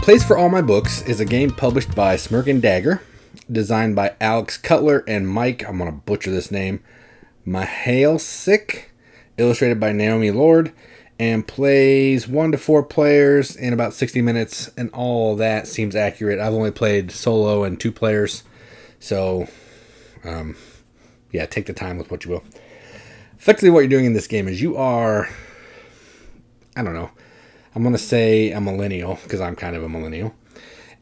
Place for All My Books is a game published by Smirk and Dagger, designed by Alex Cutler and Mike, I'm going to butcher this name, Mahalsik, illustrated by Naomi Lord, and plays 1 to 4 players in about 60 minutes, and all that seems accurate. I've only played solo and 2 players, so yeah, take the time with what you will. Effectively, what you're doing in this game is you are, I don't know, I'm going to say a millennial, because I'm kind of a millennial,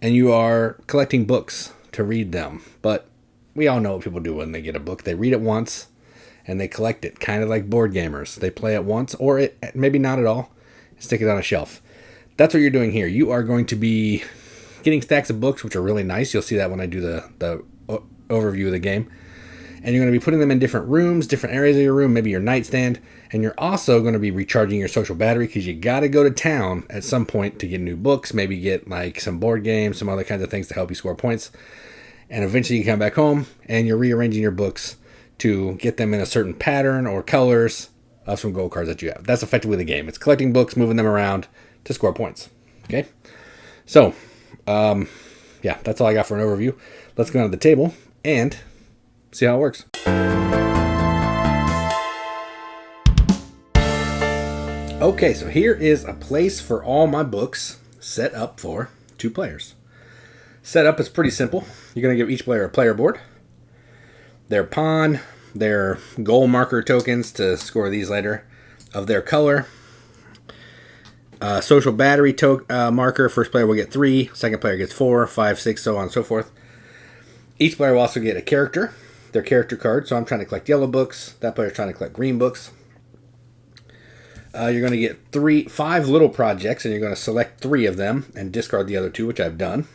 and you are collecting books to read them. But we all know what people do when they get a book. They read it once, and they collect it, kind of like board gamers. They play it once, or maybe not at all, stick it on a shelf. That's what you're doing here. You are going to be getting stacks of books, which are really nice. You'll see that when I do the overview of the game. And you're going to be putting them in different rooms, different areas of your room, maybe your nightstand. And you're also going to be recharging your social battery because you got to go to town at some point to get new books, maybe get like some board games, some other kinds of things to help you score points. And eventually you come back home and you're rearranging your books to get them in a certain pattern or colors of some gold cards that you have. That's effectively the game. It's collecting books, moving them around to score points. Okay? So, yeah, that's all I got for an overview. Let's go down to the table and see how it works. Okay, so here is a place for all my books set up for 2 players. Setup is pretty simple. You're going to give each player a player board, their pawn, their goal marker tokens to score these later, of their color, social battery marker. First player will get 3, second player gets 4, 5, 6, so on and so forth. Each player will also get a character, their character card. So I'm trying to collect yellow books. That player's trying to collect green books. You're going to get 5 little projects, and you're going to select 3 of them and discard the other 2, which I've done.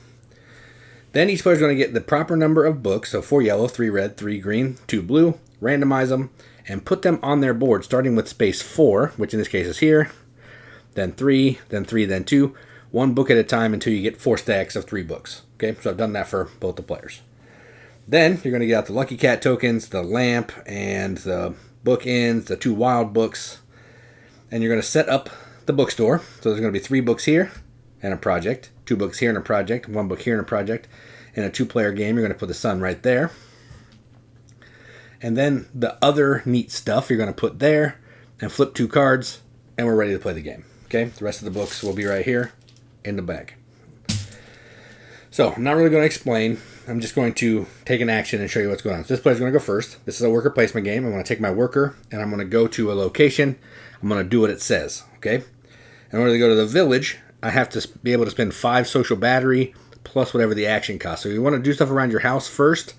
Then each player is going to get the proper number of books, so 4 yellow, 3 red, 3 green, 2 blue, randomize them, and put them on their board, starting with space 4, which in this case is here, then 3, then 3, then 2, 1 book at a time until you get 4 stacks of 3 books. Okay, so I've done that for both the players. Then you're going to get out the Lucky Cat tokens, the lamp, and the bookends, the 2 wild books, and you're going to set up the bookstore. So there's going to be 3 books here and a project, 2 books here and a project, 1 book here and a project. In a 2-player game, you're going to put the sun right there. And then the other neat stuff you're going to put there and flip 2 cards, and we're ready to play the game. Okay, the rest of the books will be right here in the bag. So I'm not really going to explain. I'm just going to take an action and show you what's going on. So this player's going to go first. This is a worker placement game. I'm going to take my worker, and I'm going to go to a location. I'm going to do what it says, okay? In order to go to the village, I have to be able to spend 5 social battery plus whatever the action costs. So you want to do stuff around your house first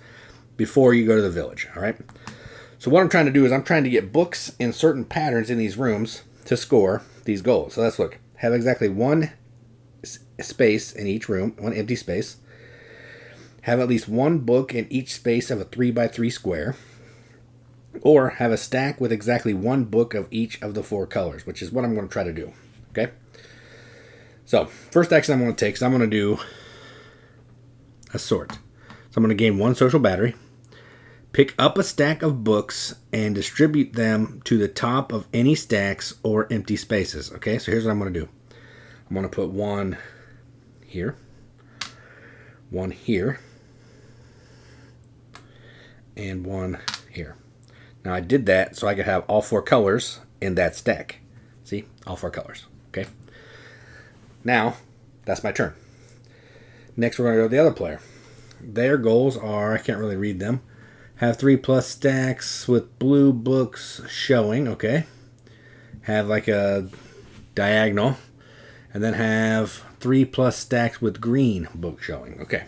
before you go to the village, all right? So what I'm trying to do is I'm trying to get books in certain patterns in these rooms to score these goals. So let's look. Have exactly 1 space in each room, 1 empty space. Have at least 1 book in each space of a 3x3 square. Or have a stack with exactly 1 book of each of the 4 colors, which is what I'm going to try to do. Okay? So, first action I'm going to take is I'm going to do a sort. So I'm going to gain 1 social battery, pick up a stack of books, and distribute them to the top of any stacks or empty spaces. Okay, so here's what I'm going to do. I'm going to put 1 here, 1 here, and 1 here. Now I did that so I could have all 4 colors in that stack. See? All 4 colors. Okay? Now, that's my turn. Next, we're going to go to the other player. Their goals are, I can't really read them, have 3+ stacks with blue books showing, okay? Have like a diagonal. And then have 3+ stacks with green book showing. Okay.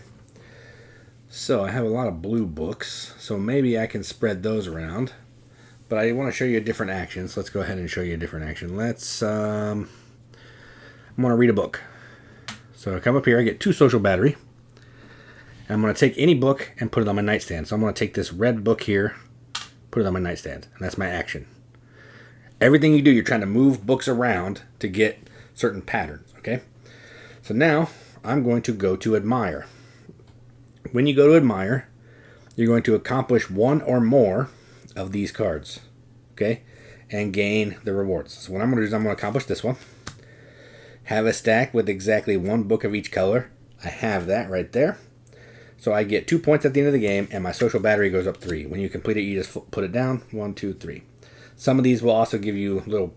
So I have a lot of blue books, so maybe I can spread those around. But I want to show you a different action, so let's go ahead and show you a different action. Let's, I'm going to read a book. So I come up here, I get 2 social battery. And I'm going to take any book and put it on my nightstand. So I'm going to take this red book here, put it on my nightstand, and that's my action. Everything you do, you're trying to move books around to get certain patterns, okay? So now, I'm going to go to Admire. When you go to Admire, you're going to accomplish 1 or more of these cards, okay? And gain the rewards. So what I'm going to do is I'm going to accomplish this one. have a stack with exactly one book of each color. I have that right there. So I get 2 points at the end of the game, and my social battery goes up 3. When you complete it, you just put it down. 1, 2, 3. Some of these will also give you little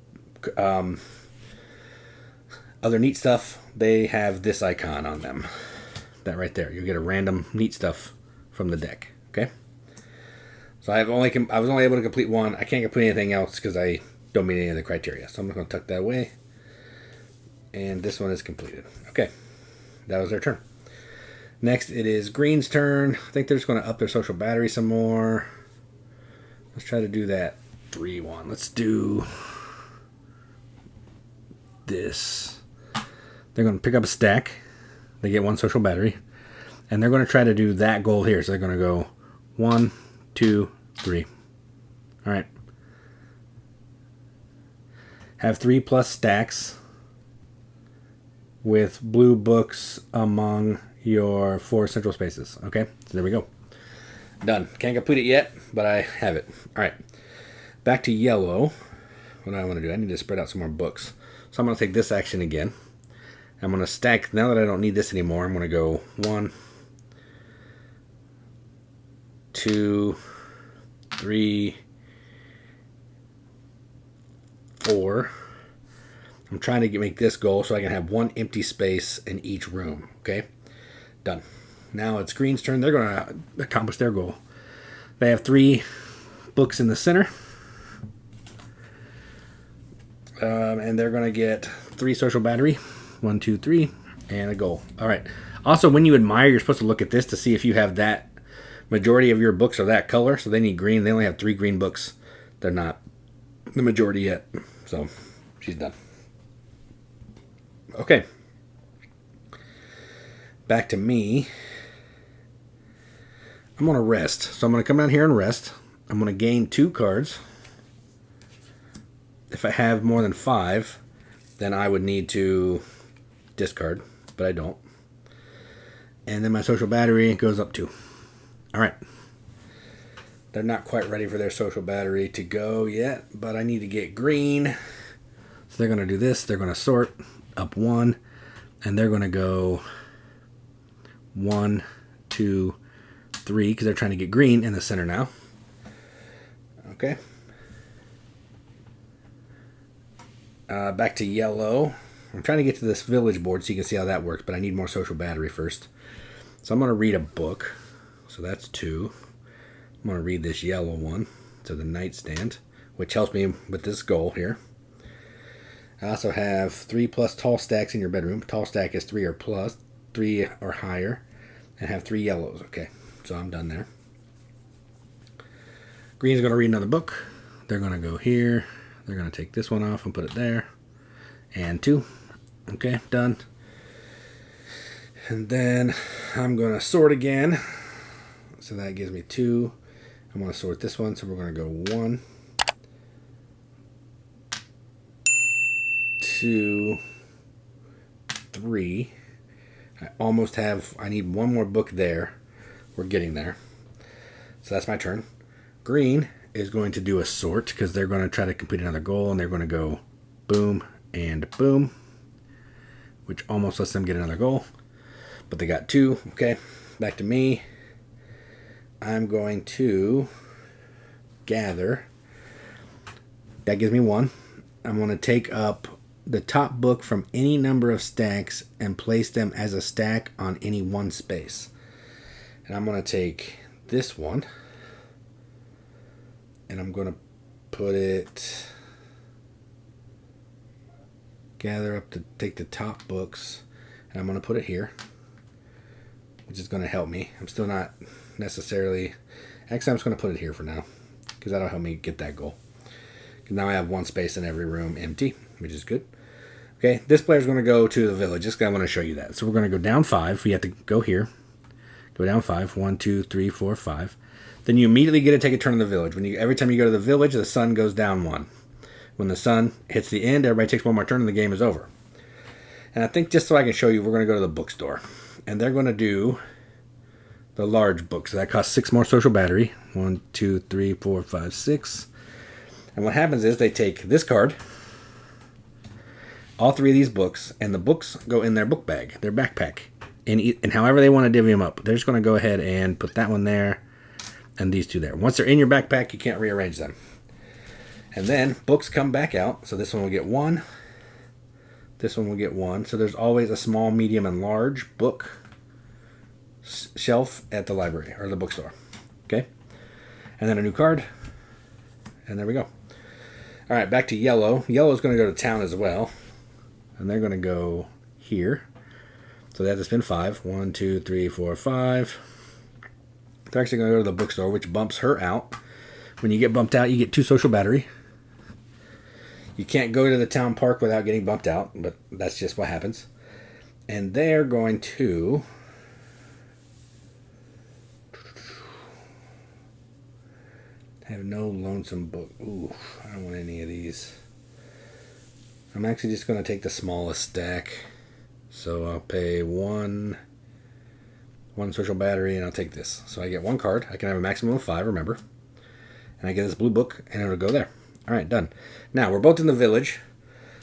other neat stuff. They have this icon on them. That right there. You'll get a random neat stuff from the deck. Okay? So I was only able to complete one. I can't complete anything else because I don't meet any of the criteria. So I'm just going to tuck that away. And this one is completed. Okay. That was their turn. Next, it is green's turn. I think they're just going to up their social battery some more. Let's try to do that 3-1. Let's do this. They're going to pick up a stack. They get 1 social battery. And they're going to try to do that goal here. So they're going to go 1, 2, 3. All right. Have 3+ stacks with blue books among your 4 central spaces. Okay, so there we go. Done. Can't complete it yet, but I have it. All right. Back to yellow. What do I want to do? I need to spread out some more books. So I'm going to take this action again. I'm going to stack. Now that I don't need this anymore, I'm going to go 1, 2, 3, 4. I'm trying to make this goal so I can have 1 empty space in each room. Okay? Done. Now it's green's turn. They're going to accomplish their goal. They have 3 books in the center. And they're going to get 3 social battery. 1, 2, 3. And a goal. All right. Also, when you admire, you're supposed to look at this to see if you have that majority of your books are that color. So they need green. They only have 3 green books. They're not the majority yet. So she's done. Okay. Back to me. I'm going to rest. So I'm going to come down here and rest. I'm going to gain 2 cards. If I have more than 5, then I would need to discard, but I don't. And then my social battery goes up 2. All right. They're not quite ready for their social battery to go yet, but I need to get green. So they're going to do this. They're going to sort up 1, and they're going to go 1, 2, 3, because they're trying to get green in the center now. Okay. Back to yellow. I'm trying to get to this village board so you can see how that works, but I need more social battery first. So I'm going to read a book. So that's 2. I'm going to read this yellow one to the nightstand, which helps me with this goal here. I also have 3+ tall stacks in your bedroom. Tall stack is 3 or plus, 3 or higher, and have 3 yellows. Okay, so I'm done there. Green's going to read another book. They're going to go here. They're going to take this one off and put it there. And 2. Okay, done. And then I'm going to sort again. So that gives me 2. I'm going to sort this one. So we're going to go 1, 2, 3. I need 1 more book there. We're getting there. So that's my turn. Green is going to do a sort because they're going to try to complete another goal, and they're going to go boom and boom, which almost lets them get another goal. But they got 2. Okay, back to me. I'm going to gather. That gives me 1. I'm going to take up the top book from any number of stacks and place them as a stack on any one space. And I'm going to take this one, and I'm going to put it, take the top books, and I'm going to put it here, which is going to help me. I'm still not necessarily, actually I'm just going to put it here for now, because that'll help me get that goal. Now I have 1 space in every room empty, which is good. Okay, this player's going to go to the village. Just I want to show you that. So we're going to go down 5. We have to go here. Go down 5. 1, 2, 3, 4, 5. Then you immediately get to take a turn in the village. Every time you go to the village, the sun goes down 1. When the sun hits the end, everybody takes 1 more turn and the game is over. And I think just so I can show you, we're going to go to the bookstore. And they're going to do the large book. So that costs 6 more social battery. 1, 2, 3, 4, 5, 6. And what happens is they take this card, all 3 of these books, and the books go in their book bag, their backpack. And however they want to divvy them up, they're just going to go ahead and put that one there and these 2 there. Once they're in your backpack, you can't rearrange them. And then books come back out. So this one will get 1. This one will get 1. So there's always a small, medium, and large book shelf at the library or the bookstore. Okay? And then a new card. And there we go. All right, back to yellow. Yellow is going to go to town as well. And they're going to go here. So they have to spend 5. 1, 2, 3, 4, 5. They're actually going to go to the bookstore, which bumps her out. When you get bumped out, you get 2 social battery. You can't go to the town park without getting bumped out, but that's just what happens. And they're going to have no lonesome book. Ooh, I don't want any of these. I'm actually just going to take the smallest stack. So I'll pay 1 social battery, and I'll take this. So I get 1 card. I can have a maximum of 5, remember. And I get this blue book, and it'll go there. All right, done. Now, we're both in the village.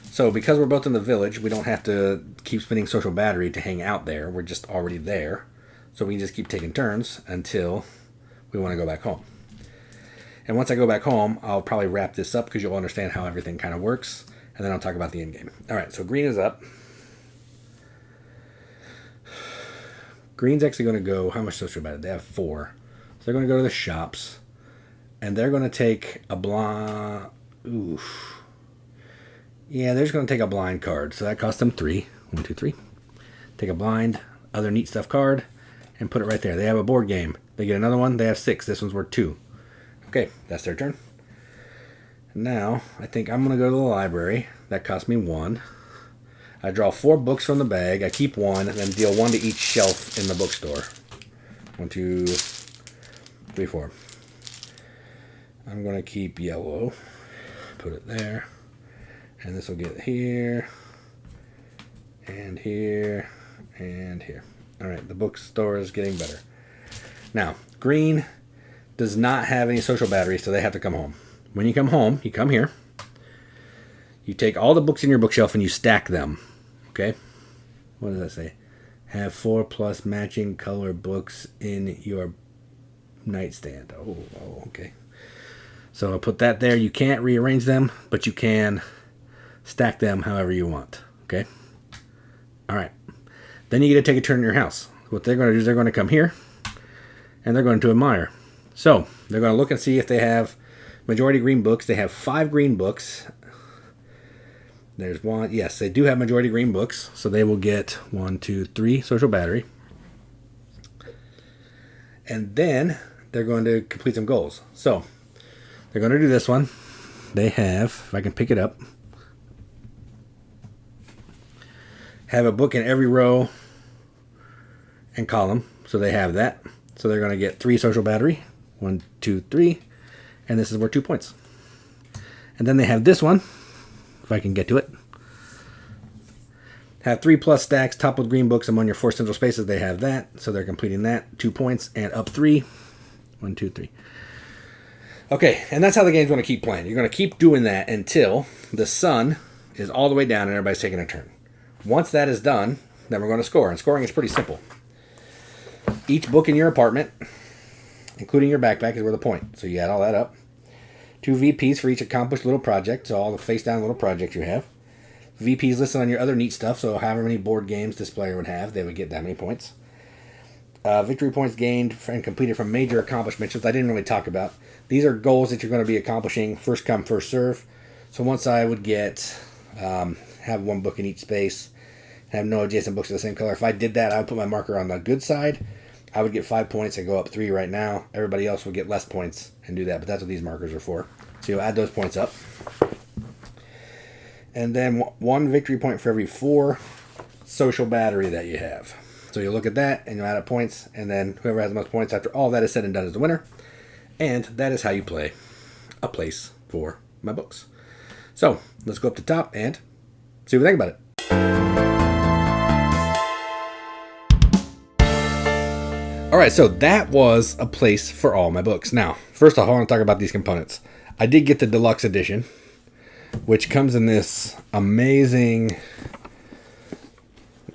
So because we're both in the village, we don't have to keep spending social battery to hang out there. We're just already there. So we can just keep taking turns until we want to go back home. And once I go back home, I'll probably wrap this up because you'll understand how everything kind of works. And then I'll talk about the end game. All right, so green is up. Green's actually going to go, how much social battery? They have 4. So they're going to go to the shops. And they're going to take a blind... Oof. Yeah, they're just going to take a blind card. So that cost them 3. 1, 2, 3. Take a blind, other neat stuff card, and put it right there. They have a board game. They get another one. They have 6. This one's worth 2. Okay, that's their turn. Now, I think I'm going to go to the library. That cost me 1. I draw 4 books from the bag. I keep 1, and then deal 1 to each shelf in the bookstore. 1, 2, 3, 4. I'm going to keep yellow. Put it there. And this will get here. And here. And here. Alright, the bookstore is getting better. Now, green does not have any social battery, so they have to come home. When you come home, you come here. You take all the books in your bookshelf and you stack them. Okay? What does that say? Have 4 plus matching color books in your nightstand. Oh, okay. So I'll put that there. You can't rearrange them, but you can stack them however you want. Okay? All right. Then you get to take a turn in your house. What they're going to do is they're going to come here, and they're going to admire. So they're going to look and see if they have majority green books. They have 5 green books. There's 1. Yes, they do have majority green books, so they will get 1, 2, 3 social battery. And then they're going to complete some goals. So they're going to do this one. They have, if I can pick it up, have a book in every row and column. So they have that. So they're going to get 3 social battery. 1, 2, 3. And this is worth 2 points. And then they have this one, if I can get to it. Have 3 plus stacks, top with green books among your 4 central spaces. They have that. So they're completing that. 2 points. And up 3. 1, 2, 3. Okay, and that's how the game's going to keep playing. You're going to keep doing that until the sun is all the way down and everybody's taking a turn. Once that is done, then we're going to score. And scoring is pretty simple. Each book in your apartment, including your backpack, is worth a point. So you add all that up. 2 VPs for each accomplished little project. So all the face-down little projects you have. VPs listed on your other neat stuff. So however many board games this player would have, they would get that many points. Victory points gained and completed from major accomplishments, which I didn't really talk about. These are goals that you're going to be accomplishing first come, first serve. So once I would get, have 1 book in each space, have no adjacent books of the same color. If I did that, I would put my marker on the good side. I would get 5 points and go up 3 right now. Everybody else would get less points and do that, but that's what these markers are for. So you'll add those points up. And then 1 victory point for every 4 social battery that you have. So you'll look at that, and you'll add up points, and then whoever has the most points after all that is said and done is the winner. And that is how you play a place for my books. So let's go up to top and see what we think about it. All right, so that was a place for all my books. Now, first off, I want to talk about these components. I did get the deluxe edition, which comes in this amazing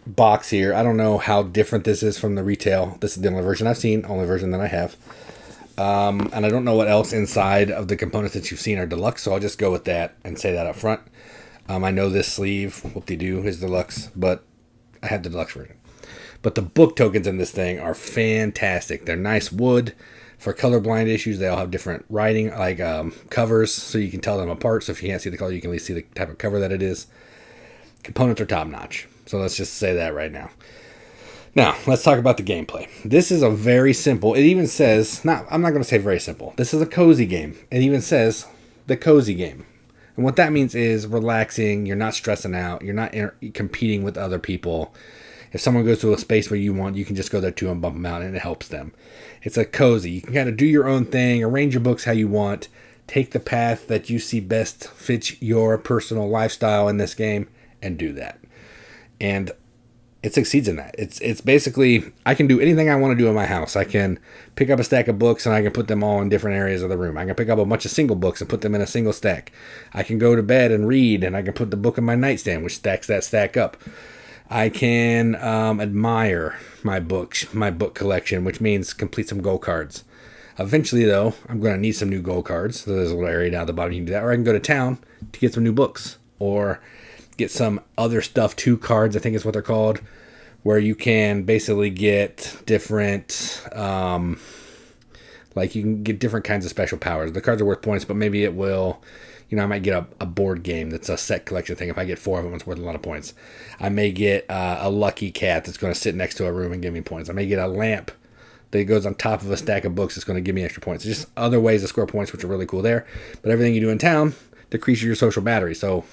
box here. I don't know how different this is from the retail. This is the only version I've seen, only version that I have. And I don't know what else inside of the components that you've seen are deluxe, so I'll just go with that and say that up front. I know this sleeve, whoop-de-doo, is deluxe, but I have the deluxe version. But the book tokens in this thing are fantastic. They're nice wood. For colorblind issues, they all have different writing, like covers, so you can tell them apart. So if you can't see the color, you can at least see the type of cover that it is. Components are top-notch. So let's just say that right now. Now, let's talk about the gameplay. This is a very simple, it even says, I'm not going to say very simple. This is a cozy game. It even says the cozy game. And what that means is relaxing, you're not stressing out, you're not competing with other people. If someone goes to a space where you want, you can just go there too and bump them out, and it helps them. It's a cozy. You can kind of do your own thing, arrange your books how you want, take the path that you see best fits your personal lifestyle in this game, and do that. And it succeeds in that. It's basically, I can do anything I want to do in my house. I can pick up a stack of books and I can put them all in different areas of the room. I can pick up a bunch of single books and put them in a single stack. I can go to bed and read, and I can put the book in my nightstand, which stacks that stack up. I can admire my book collection, which means complete some gold cards. Eventually, though, I'm going to need some new gold cards. So there's a little area down at the bottom. You can do that. Or I can go to town to get some new books. Or get some other stuff, 2 cards, I think is what they're called, where you can basically get different, like you can get different kinds of special powers. The cards are worth points, but maybe it will, I might get a board game that's a set collection thing. If I get 4 of them, it's worth a lot of points. I may get a lucky cat that's going to sit next to a room and give me points. I may get a lamp that goes on top of a stack of books that's going to give me extra points. There's just other ways to score points, which are really cool there. But everything you do in town decreases your social battery. So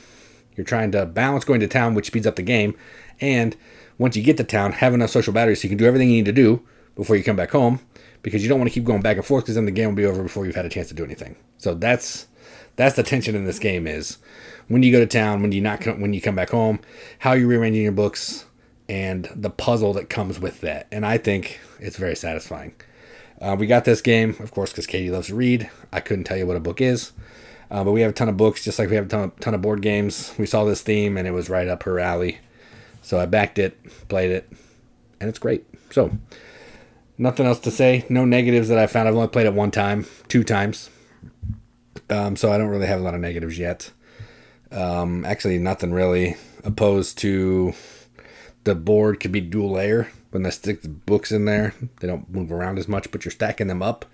you're trying to balance going to town, which speeds up the game. And once you get to town, have enough social battery so you can do everything you need to do before you come back home, because you don't want to keep going back and forth, because then the game will be over before you've had a chance to do anything. So that's the tension in this game, is when you go to town, when you come back home, how you're rearranging your books, and the puzzle that comes with that. And I think it's very satisfying. We got this game, of course, because Katie loves to read. I couldn't tell you what a book is. But we have a ton of books, just like we have a ton of board games. We saw this theme, and it was right up her alley. So I backed it, played it, and it's great. So, nothing else to say. No negatives that I found. I've only played it 2 times. So I don't really have a lot of negatives yet. Actually, nothing really, opposed to the board could be dual layer. When they stick the books in there, they don't move around as much, but you're stacking them up.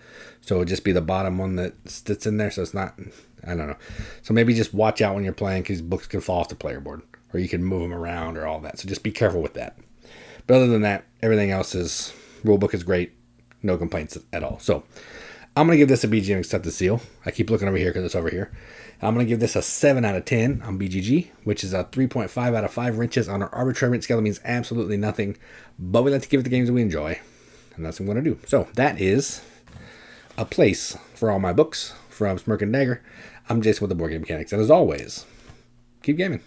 So it'll just be the bottom one that sits in there. So it's not, I don't know. So maybe just watch out when you're playing, because books can fall off the player board, or you can move them around or all that. So just be careful with that. But other than that, everything else is, rulebook is great. No complaints at all. So I'm going to give this a BGM accepted seal. I keep looking over here because it's over here. I'm going to give this a 7 out of 10 on BGG, which is a 3.5 out of 5 wrenches on our arbitrary wrench scale. It means absolutely nothing, but we like to give it the games that we enjoy, and that's what I'm going to do. So that is a place for all my books from Smirk and Dagger. I'm Jason with the Board Game Mechanics, and as always, keep gaming.